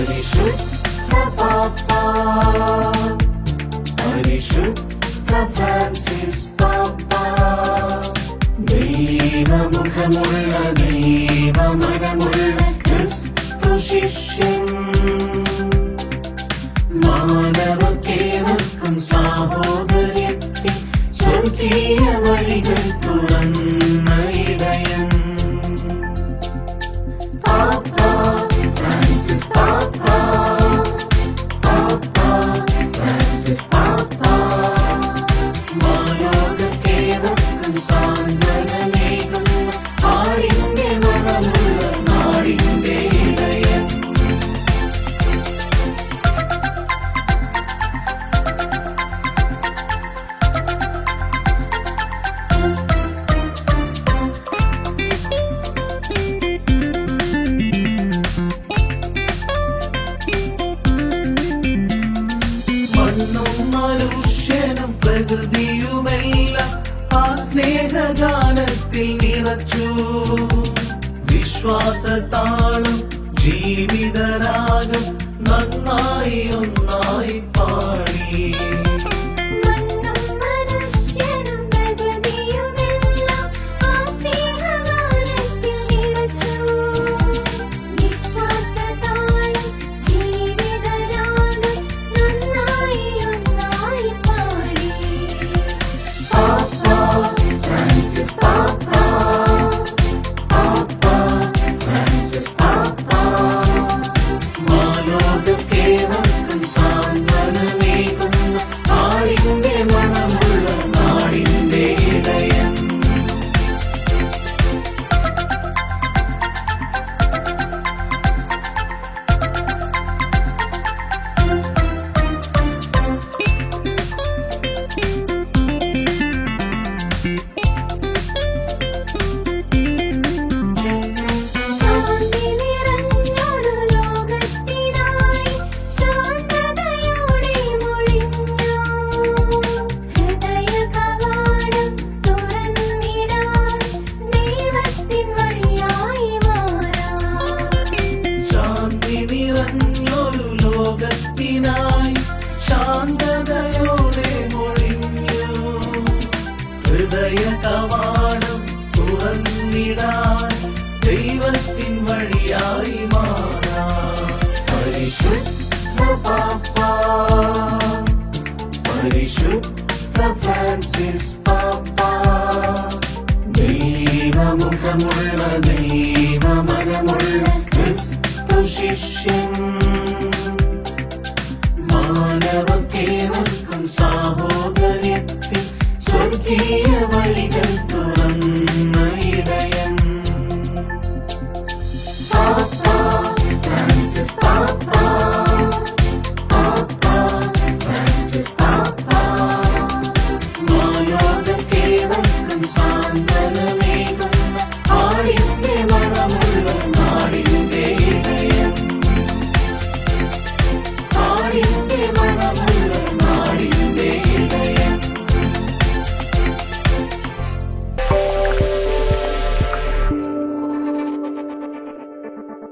പരിശുദ്ധ പാപ്പാ, പരിശുദ്ധ ഫ്രാൻസിസ് പാപ്പാ, ദൈവമുഖമുള്ള ദൈവമനമുള്ള ക്രിസ്തു ശിഷ്യൻ, മാനവക്കേവർക്കും സാഹോദര്യത്തിൽ സ്വർഗീയ വഴികൾ തുറന്ന ഇടയൻ. പാപ്പാ ഫ്രാൻസിസ് പാപ്പാ, പാപ്പാ ഫ്രാൻസിസ് പാപ്പാ, മാനവക്കേവർക്കും സാന്ത്വനമേകുന്ന ആടിന്റെ മണമുള്ള നാടിന്റെ ഇടയൻ. മണ്ണും മനുഷ്യനും പ്രകൃതിയുമെല്ലാം ആ സ്നേഹഗാനത്തിൽ നിറച്ചു. വിശ്വാസത്താളം ജീവിതരാഗം നന്നായി ഒന്നായി പാടി. ലോകത്തിനായി ശാന്തതയോടെ മൊഴിഞ്ഞു. ഹൃദയ കവാടം തുറന്നിടാൻ ദൈവത്തിൻ വഴിയായി മാറാൻ. പരിശുദ്ധ പാപ്പാ, പരിശുദ്ധ ഫ്രാൻസിസ് പാപ്പാ, ദൈവമുഖമുള്ള ദൈവമനമുള്ള ക്രിസ്തു ശിഷ്യൻ, മാനവക്കേവർക്കും സാഹോദര്യത്തിൽ സ്വർഗീയ